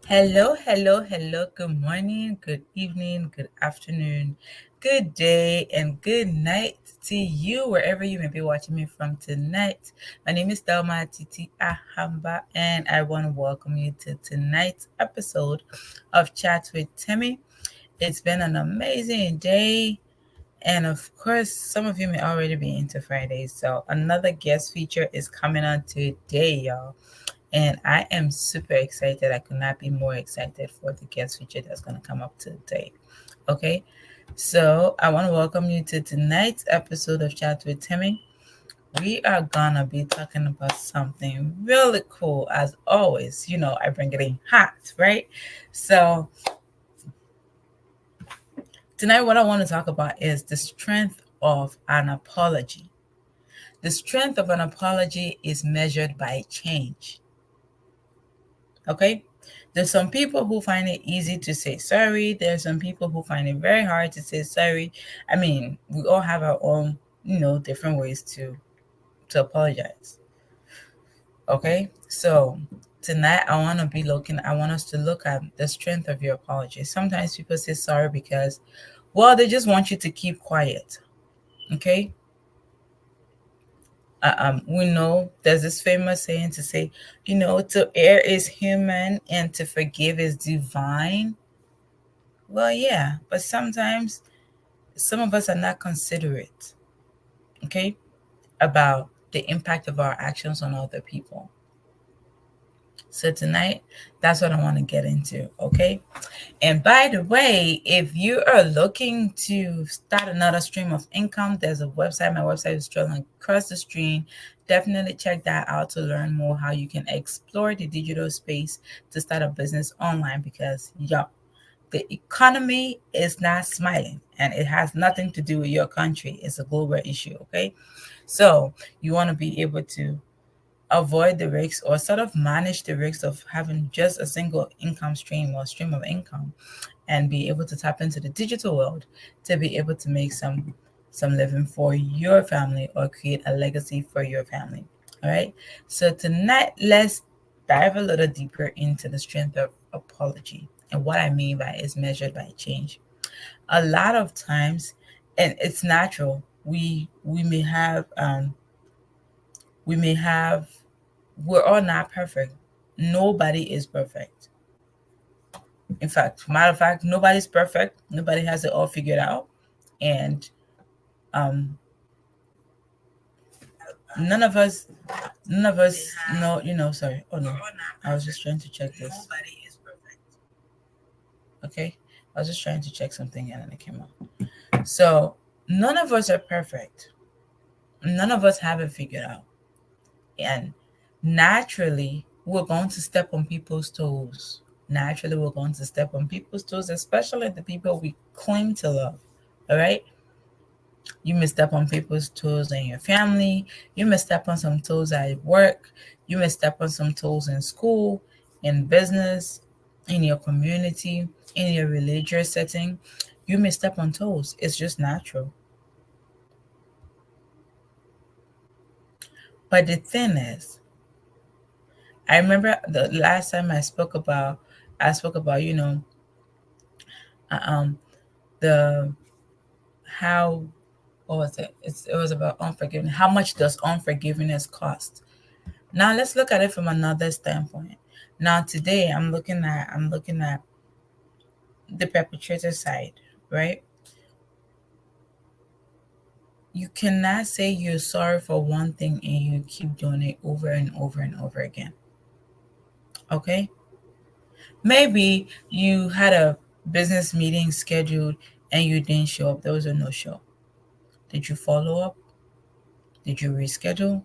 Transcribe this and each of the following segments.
Hello, hello, hello. Good morning, good evening, good afternoon, good day, and good night to you, wherever you may be watching me from tonight. My name is Delma Titi Ahamba, and I want to welcome you to tonight's episode of Chat with Themmy. It's been an amazing day. And of course, some of you may already be into Fridays. So another guest feature is coming on today, y'all. And I am super excited. I could not be more excited for the guest feature that's going to come up today. Okay. So I want to welcome you to tonight's episode of Chat with Themmy. We are going to be talking about something really cool. As always, I bring it in hot, right? So tonight, what I want to talk about is the strength of an apology. The strength of an apology is measured by change. Okay? There's some people who find it easy to say sorry. There's some people who find it very hard to say sorry. I mean, we all have our own, different ways to apologize. Okay? So tonight I want us to look at the strength of your apology. Sometimes people say sorry because, well, they just want you to keep quiet. Okay? We know there's this famous saying to say, to err is human and to forgive is divine. Well, yeah, but sometimes some of us are not considerate, okay, about the impact of our actions on other people. So tonight, that's what I want to get into, okay? And by the way, if you are looking to start another stream of income, there's a website. My website is Strolling Across the Stream. Definitely check that out to learn more how you can explore the digital space to start a business online because, the economy is not smiling and it has nothing to do with your country. It's a global issue, okay? So you want to be able to avoid the risks or sort of manage the risks of having just a single income stream or stream of income and be able to tap into the digital world to be able to make some living for your family or create a legacy for your family. All right. So tonight let's dive a little deeper into the strength of apology. And what I mean by is measured by change. A lot of times, and it's natural, we may have we're all not perfect. Nobody is perfect. In fact, matter of fact, nobody's perfect. Nobody has it all figured out. And um none of us know, sorry. Oh no. I was just trying to check this. Okay. I was just trying to check something and then it came up. So none of us are perfect. None of us have it figured out. And naturally, we're going to step on people's toes. Naturally, we're going to step on people's toes, especially the people we claim to love. All right? You may step on people's toes in your family. You may step on some toes at work. You may step on some toes in school, in business, in your community, in your religious setting. You may step on toes. It's just natural. But the thing is, I remember the last time I spoke about, uh, um, the how what was it? It was about unforgiveness. How much does unforgiveness cost? Now let's look at it from another standpoint. Now today I'm looking at the perpetrator side, right? You cannot say you're sorry for one thing and you keep doing it over and over and over again. Okay? Maybe you had a business meeting scheduled and you didn't show up. There was a no show. Did you follow up? Did you reschedule?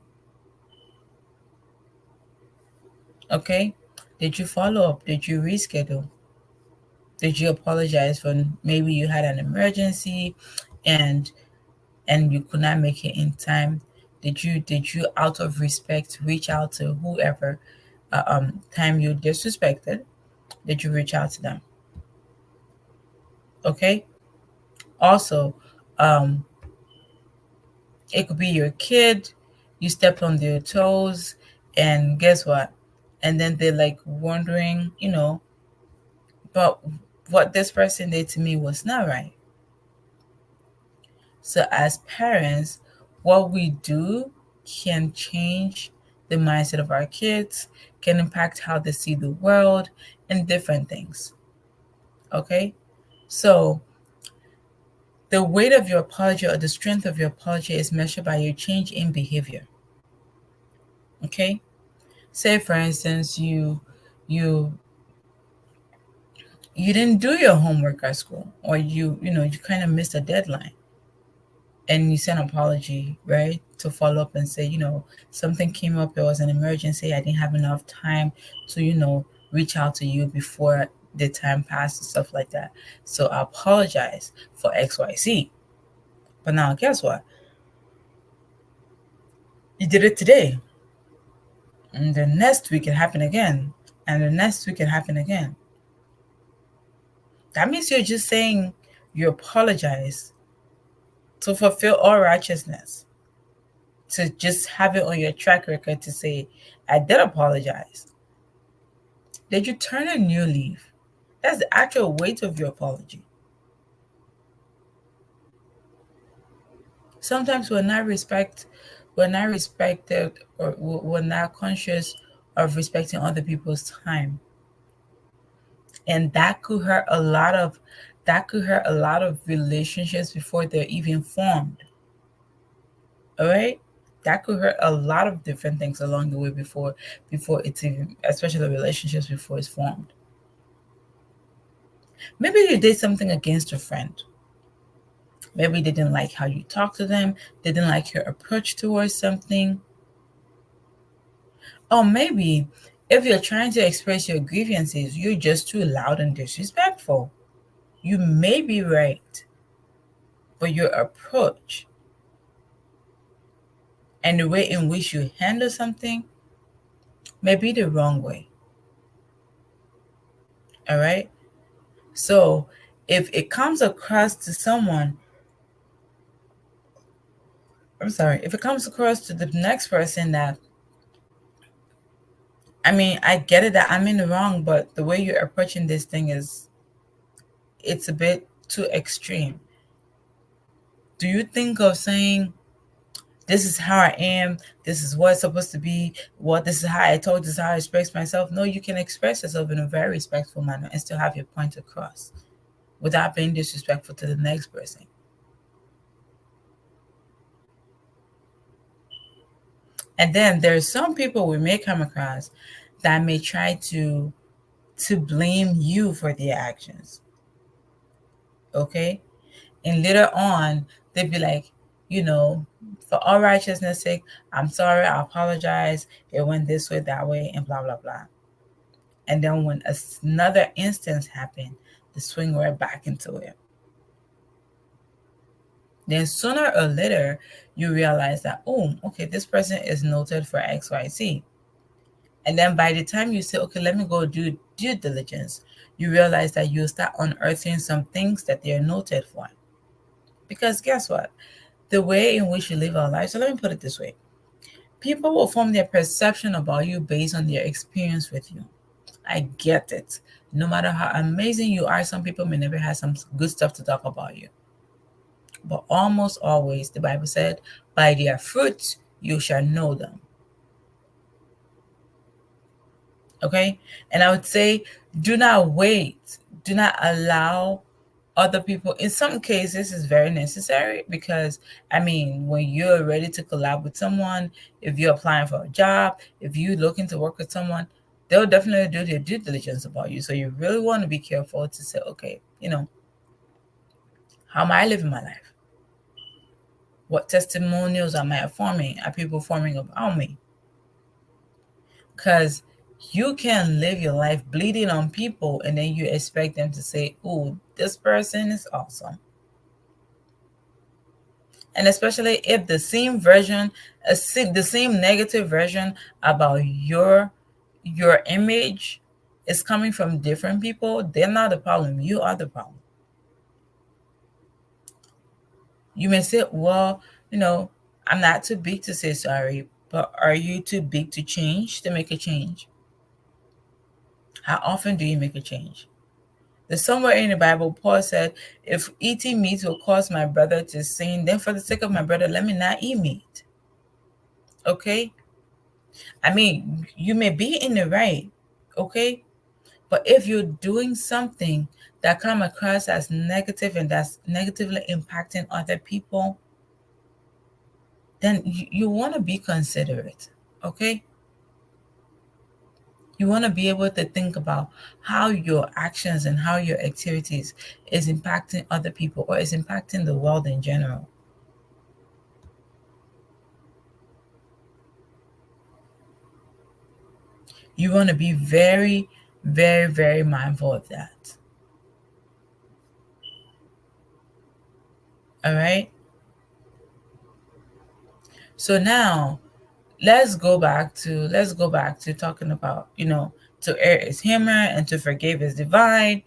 Okay. Did you follow up? Did you reschedule? Did you apologize for maybe you had an emergency and you could not make it in time? Did you out of respect reach out to whoever time you disrespected? Did you reach out to them? Okay. Also, um, it could be your kid. You stepped on their toes, and guess what? And then they're like wondering, but what this person did to me was not right. So, as parents, what we do can change the mindset of our kids, can impact how they see the world, and different things. Okay? So, the weight of your apology or the strength of your apology is measured by your change in behavior. Okay? Say for instance, you you didn't do your homework at school, or you kind of missed a deadline, and you send an apology, right, to follow up and say, something came up, it was an emergency, I didn't have enough time to reach out to you before the time passed and stuff like that. So I apologize for XYZ. But now guess what? You did it today, and the next week it happened again, and the next week it happened again. That means you're just saying you apologize to fulfill all righteousness, to just have it on your track record to say, I did apologize. Did you turn a new leaf? That's the actual weight of your apology. Sometimes we're not respected, or we're not conscious of respecting other people's time. And that could hurt a lot of relationships before they're even formed. All right? That could hurt a lot of different things along the way before it's even, especially the relationships before it's formed. Maybe you did something against a friend. Maybe they didn't like how you talk to them, they didn't like your approach towards something. Or maybe if you're trying to express your grievances, you're just too loud and disrespectful. You may be right, but your approach and the way in which you handle something may be the wrong way. All right? So if it comes across to someone, I'm sorry, if it comes across to the next person that, I mean, I get it that I'm in the wrong, but the way you're approaching this thing it's a bit too extreme. Do you think of saying, this is how I am, this is what it's supposed to be, this is how I talk, this is how I express myself? No, you can express yourself in a very respectful manner and still have your point across without being disrespectful to the next person. And then there's some people we may come across that may try to blame you for their actions. Okay? And later on, they'd be like, for all righteousness' sake, I'm sorry, I apologize. It went this way, that way, and blah, blah, blah. And then when another instance happened, they swing right back into it. Then sooner or later, you realize that, oh, okay, this person is noted for XYZ. And then by the time you say, okay, let me go do due diligence, you realize that you start unearthing some things that they're noted for. Because guess what? The way in which you live our life, so let me put it this way. People will form their perception about you based on their experience with you. I get it. No matter how amazing you are, some people may never have some good stuff to talk about you. But almost always, the Bible said, by their fruits you shall know them. Okay? And I would say, do not wait. Do not allow other people. In some cases, it's very necessary because, I mean, when you're ready to collab with someone, if you're applying for a job, if you're looking to work with someone, they'll definitely do their due diligence about you. So you really want to be careful to say, okay, how am I living my life? What testimonials am I forming? Are people forming about me? Because you can live your life bleeding on people and then you expect them to say, oh, this person is awesome. And especially if the same version, the same negative version about your image is coming from different people, they're not the problem. You are the problem. You may say, well, I'm not too big to say sorry, but are you too big to change, to make a change? How often do you make a change? There's somewhere in the Bible, Paul said, if eating meat will cause my brother to sin, then for the sake of my brother, let me not eat meat. Okay? I mean, you may be in the right, okay? But if you're doing something that come across as negative and that's negatively impacting other people, then you want to be considerate, okay? You want to be able to think about how your actions and how your activities is impacting other people or is impacting the world in general. You want to be very, very, very mindful of that. All right. So now let's go back to talking about, to err is human and to forgive is divine.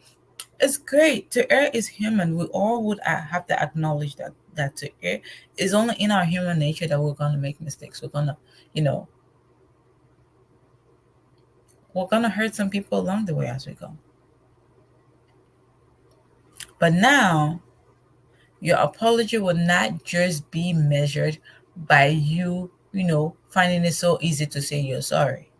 It's great. To err is human. We all would have to acknowledge that to err is only in our human nature, that we're gonna make mistakes. You know, we're gonna hurt some people along the way as we go. But now your apology will not just be measured by you, finding it so easy to say you're sorry.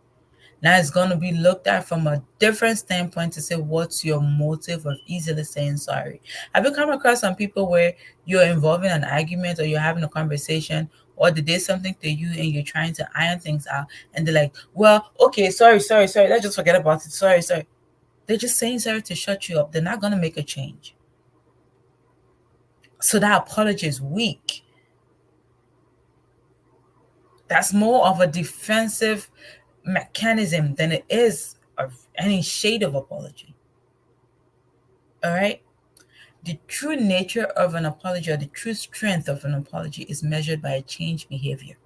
Now it's going to be looked at from a different standpoint to say, what's your motive of easily saying sorry? Have you come across some people where you're involved in an argument or you're having a conversation, or they did something to you and you're trying to iron things out, and they're like, well, okay, sorry, sorry, sorry. Let's just forget about it. Sorry, sorry. They're just saying sorry to shut you up. They're not going to make a change. So that apology is weak. That's more of a defensive mechanism than it is of any shade of apology. All right. The true nature of an apology, or the true strength of an apology, is measured by a changed behavior.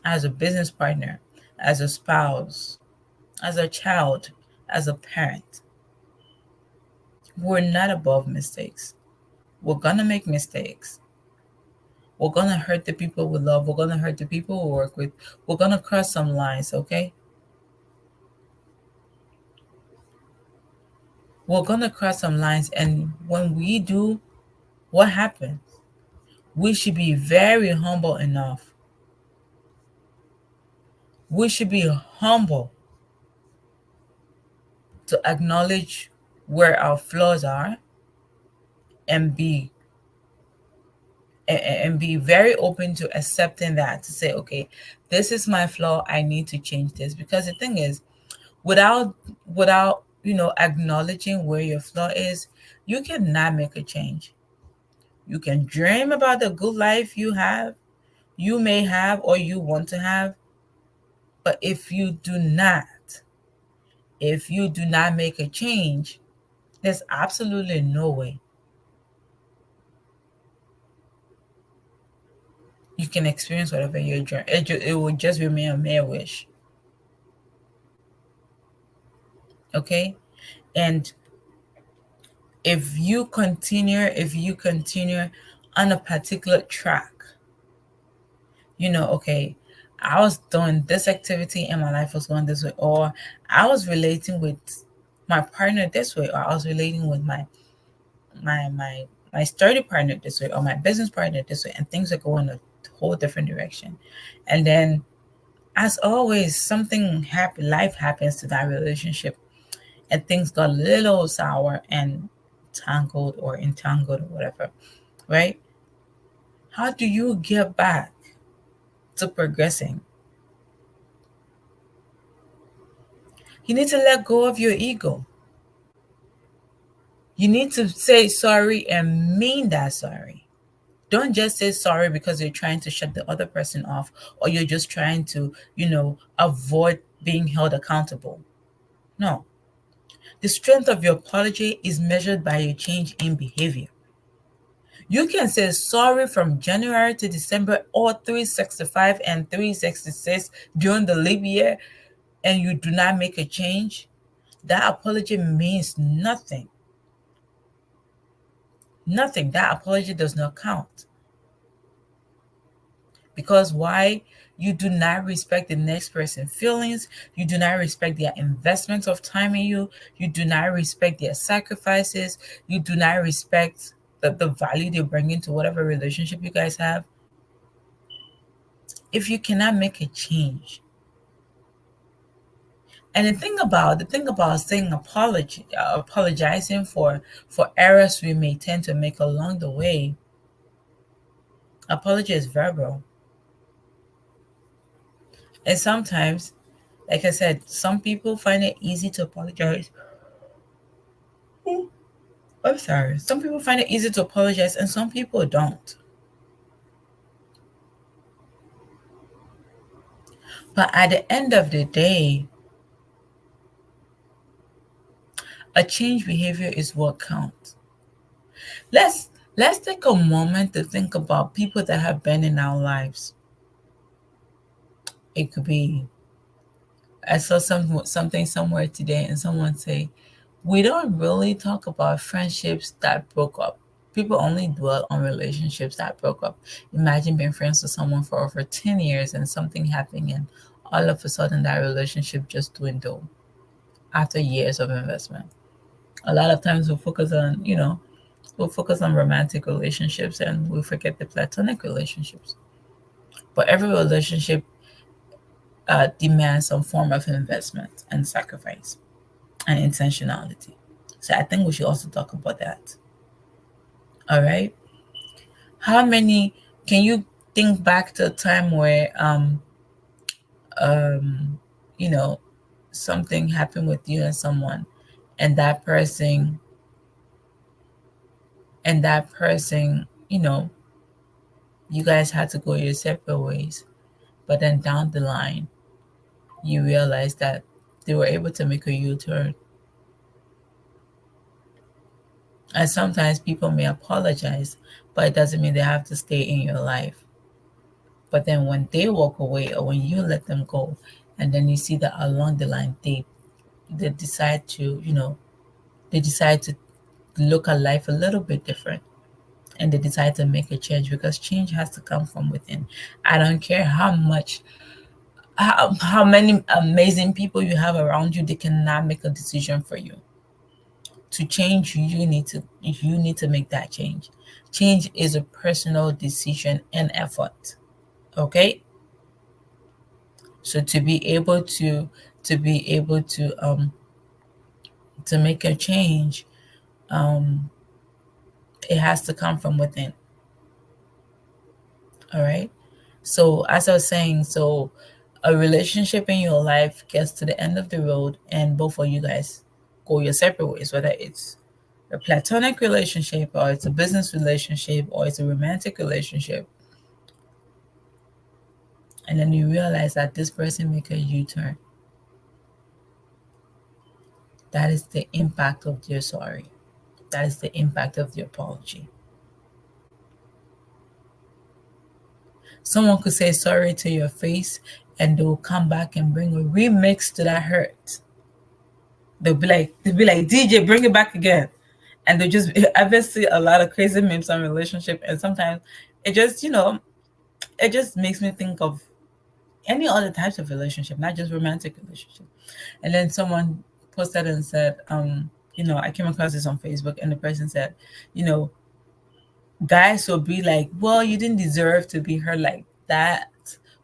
As a business partner, as a spouse, as a child, as a parent, we're not above mistakes. We're gonna make mistakes. We're gonna hurt the people we love. We're gonna hurt the people we work with. We're gonna cross some lines, okay? We're gonna cross some lines, and when we do, what happens? We should be very humble enough. We should be humble to acknowledge where our flaws are, and be very open to accepting that, to say, okay, this is my flaw, I need to change this. Because the thing is, without acknowledging where your flaw is, you cannot make a change. You can dream about the good life you may have, or you want to have, but if you do not make a change, there's absolutely no way you can experience whatever you're dreaming. It will just remain a mere wish. Okay? And if you continue on a particular track, okay, I was doing this activity and my life was going this way, or I was relating with my partner this way, or I was relating with my study partner this way, or my business partner this way, and things are going a whole different direction. And then, as always, life happens to that relationship, and things got a little sour and tangled or entangled or whatever, right? How do you get back to progressing? You need to let go of your ego. You need to say sorry and mean that sorry. Don't just say sorry because you're trying to shut the other person off, or you're just trying to, avoid being held accountable. No. The strength of your apology is measured by a change in behavior. You can say sorry from January to December, or 365 and 366 during the leap year, and you do not make a change. That apology means nothing. Nothing. That apology does not count. Because why? You do not respect the next person's feelings. You do not respect their investment of time in you. You do not respect their sacrifices. You do not respect the value they bring into whatever relationship you guys have. If you cannot make a change, and the thing about saying apologizing for errors we may tend to make along the way, apology is verbal. And sometimes, like I said, some people find it easy to apologize. I'm sorry. Some people find it easy to apologize, and some people don't. But at the end of the day, a changed behavior is what counts. Let's take a moment to think about people that have been in our lives. It could be, I saw something somewhere today, and someone say, we don't really talk about friendships that broke up. People only dwell on relationships that broke up. Imagine being friends with someone for over 10 years and something happening, and all of a sudden that relationship just dwindled after years of investment. A lot of times we'll focus on romantic relationships and we forget the platonic relationships. But every relationship demands some form of investment and sacrifice and intentionality. So I think we should also talk about that. All right. How many can you think back to a time where um you know something happened with you and someone, and that person, you guys had to go your separate ways, but then down the line you realize that they were able to make a U-turn. And sometimes people may apologize, but it doesn't mean they have to stay in your life. But then when they walk away or when you let them go, and then you see that along the line they decide to look at life a little bit different, and they decide to make a change, because change has to come from within. I don't care how many amazing people you have around you, they cannot make a decision for you. To change, you need to make that change. Change is a personal decision and effort. Okay? So to make a change, um it has to come from within. All right. So as I was saying, so a relationship in your life gets to the end of the road and both of you guys go your separate ways, whether it's a platonic relationship or it's a business relationship or it's a romantic relationship. And then you realize that this person make a U-turn. That is the impact of their sorry. That is the impact of the apology. Someone could say sorry to your face and they'll come back and bring a remix to that hurt. They'll be like, DJ, bring it back again. And they just I've been see a lot of crazy memes on relationship, and sometimes it just, it just makes me think of any other types of relationship, not just romantic relationship. And then someone posted and said, I came across this on Facebook, and the person said, you know, guys will be like, well, you didn't deserve to be hurt like that.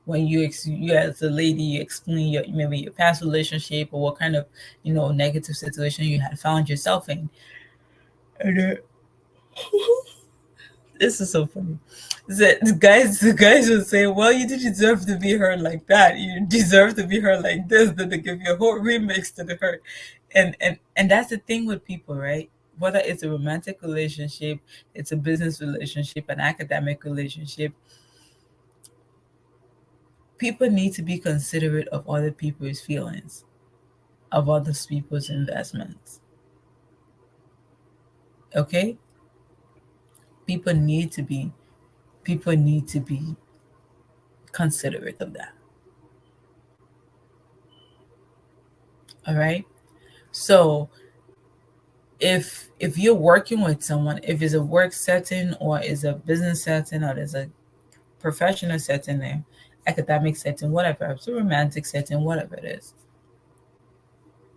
When you as a lady, you explain maybe your past relationship or what kind of negative situation you had found yourself in. And this is so funny. The guys will say, well, you didn't deserve to be hurt like that. You deserve to be hurt like this. Then they give you a whole remix to the hurt. And that's the thing with people, right? Whether it's a romantic relationship, it's a business relationship, an academic relationship, people need to be considerate of other people's feelings, of other people's investments. Okay? People need to be people need to be considerate of that. All right? So if you're working with someone, if it's a work setting or is a business setting or there's a professional setting there, academic setting, whatever, so romantic setting, whatever it is.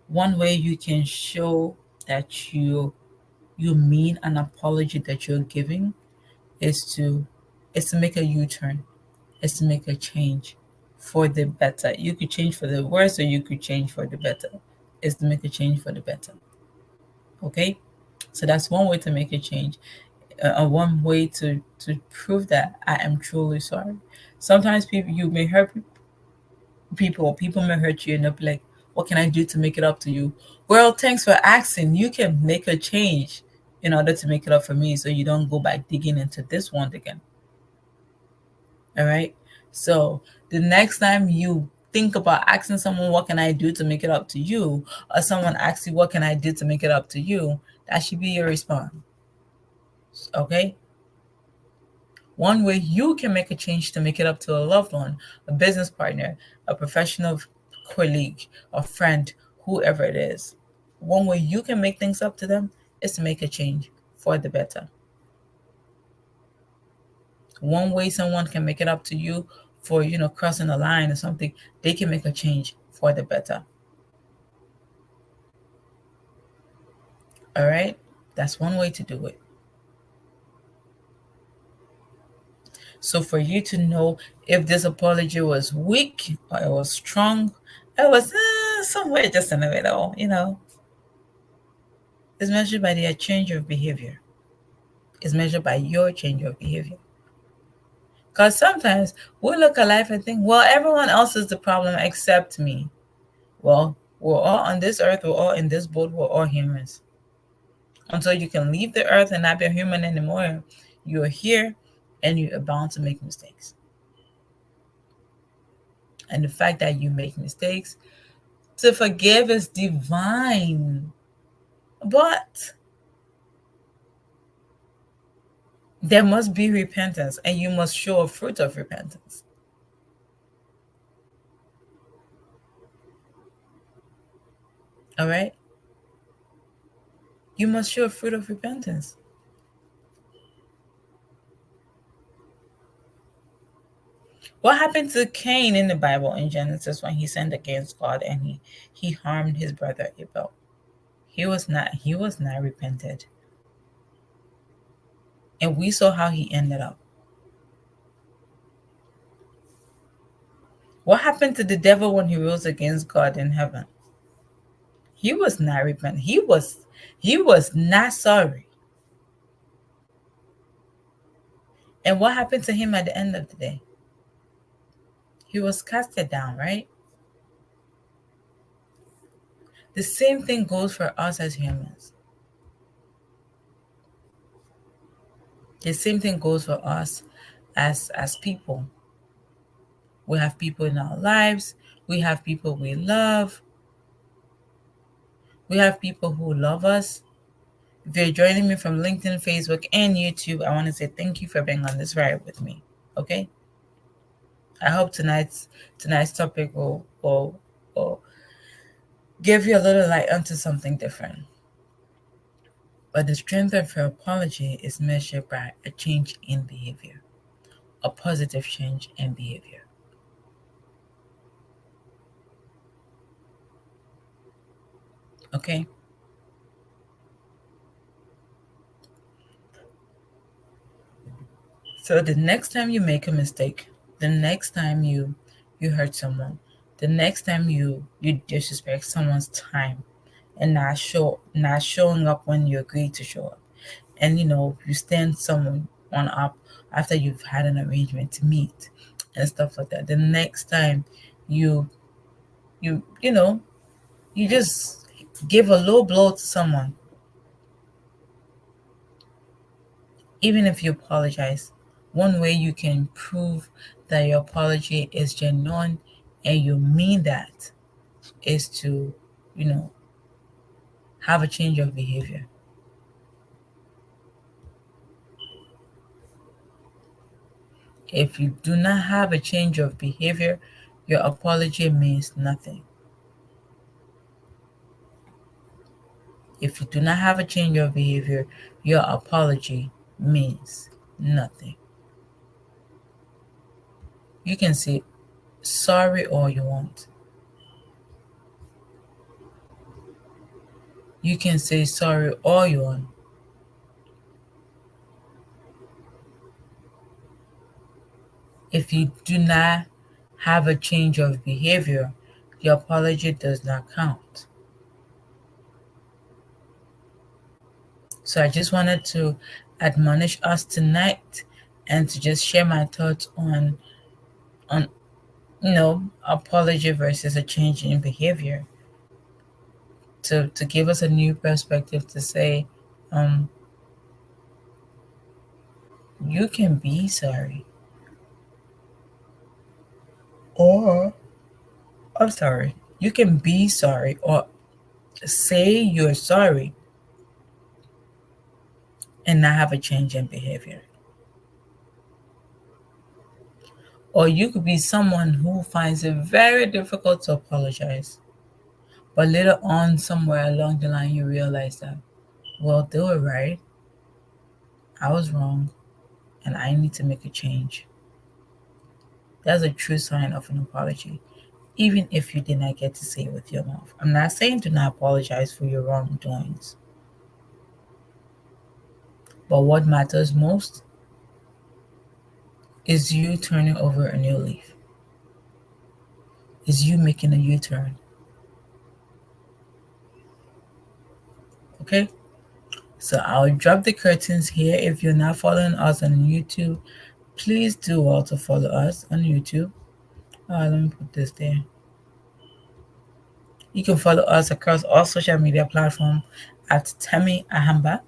One way you can show that you mean an apology that you're giving is to make a U-turn, is to make a change for the better. You could change for the worse or you could change for the better. Is to make a change for the better. Okay? So that's one way to make a change. One way to prove that I am truly sorry. Sometimes people you may hurt people may hurt you and they'll be like, what can I do to make it up to you? Well, thanks for asking. You can make a change in order to make it up for me so you don't go back digging into this one again. All right. So the next time you think about asking someone, what can I do to make it up to you? Or someone asks you, what can I do to make it up to you? That should be your response. Okay. One way you can make a change to make it up to a loved one, a business partner, a professional colleague, a friend, whoever it is. One way you can make things up to them is to make a change for the better. One way someone can make it up to you for, crossing a line or something, they can make a change for the better. All right? That's one way to do it. So for you to know if this apology was weak or it was strong, it was somewhere just in the middle. It's measured by their change of behavior. It's measured by your change of behavior. Because sometimes we look at life and think, well, everyone else is the problem except me. Well, we're all on this earth, we're all in this boat, we're all humans. Until you can leave the earth and not be a human anymore, you're here and you're bound to make mistakes. And the fact that you make mistakes, to forgive is divine. But there must be repentance, and you must show a fruit of repentance. All right? You must show a fruit of repentance. What happened to Cain in the Bible in Genesis when he sinned against God and he harmed his brother Abel? He was not repented. And we saw how he ended up. What happened to the devil when he rose against God in heaven? He was not repentant. He was not sorry. And what happened to him at the end of the day? He was casted down, right? The same thing goes for us as humans. The same thing goes for us as people. We have people in our lives. We have people we love. We have people who love us. If you're joining me from LinkedIn, Facebook, and YouTube, I want to say thank you for being on this ride with me. Okay? I hope tonight's topic will give you a little light onto something different. But the strength of your apology is measured by a change in behavior, a positive change in behavior. Okay? So the next time you make a mistake, the next time you hurt someone, the next time you disrespect someone's time and not showing up when you agree to show up, and you stand someone on up after you've had an arrangement to meet and stuff like that. The next time you you you know you just give a low blow to someone, even if you apologize, one way you can prove that your apology is genuine and you mean that is to, have a change of behavior. If you do not have a change of behavior, your apology means nothing. If you do not have a change of behavior, your apology means nothing. You can see sorry all you want. You can say sorry all you want. If you do not have a change of behavior, your apology does not count. So I just wanted to admonish us tonight and to just share my thoughts on apology versus a change in behavior. To give us a new perspective to say, um, you can be sorry. Or I'm sorry. You can be sorry or say you're sorry and not have a change in behavior. Or you could be someone who finds it very difficult to apologize. But later on, somewhere along the line, you realize that, well, they were right. I was wrong. And I need to make a change. That's a true sign of an apology, even if you did not get to say it with your mouth. I'm not saying do not apologize for your wrongdoings. But what matters most is you turning over a new leaf, is you making a U turn. Okay? So I'll drop the curtains here. If you're not following us on YouTube, please do also follow us on YouTube. Let me put this there. You can follow us across all social media platforms at Themmy Ahamba,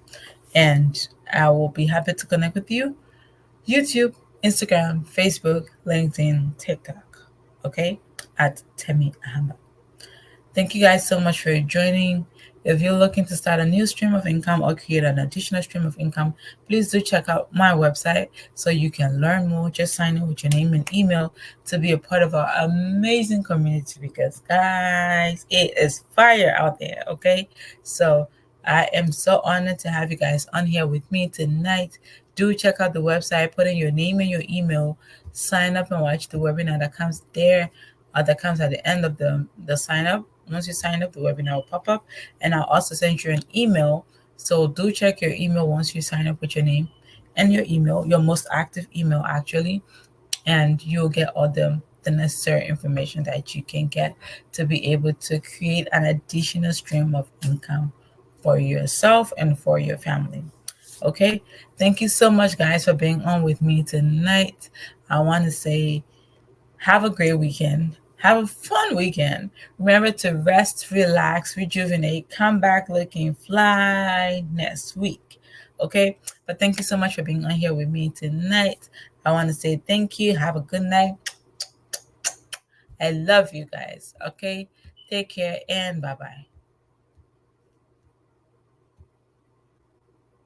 and I will be happy to connect with you. YouTube, Instagram, Facebook, LinkedIn, TikTok. Okay? At Themmy Ahamba. Thank you guys so much for joining. If you're looking to start a new stream of income or create an additional stream of income, please do check out my website so you can learn more. Just sign in with your name and email to be a part of our amazing community because, guys, it is fire out there, okay? So I am so honored to have you guys on here with me tonight. Do check out the website, put in your name and your email, sign up and watch the webinar that comes there, that comes at the end of the sign up. Once you sign up, the webinar will pop up, and I'll also send you an email. So do check your email once you sign up with your name and your email, your most active email actually, and you'll get all the necessary information that you can get to be able to create an additional stream of income for yourself and for your family. Okay, thank you so much, guys, for being on with me tonight. I want to say have a great weekend. Have a fun weekend. Remember to rest, relax, rejuvenate, come back looking fly next week. Okay? But thank you so much for being on here with me tonight. I want to say thank you. Have a good night. I love you guys. Okay? Take care and bye bye.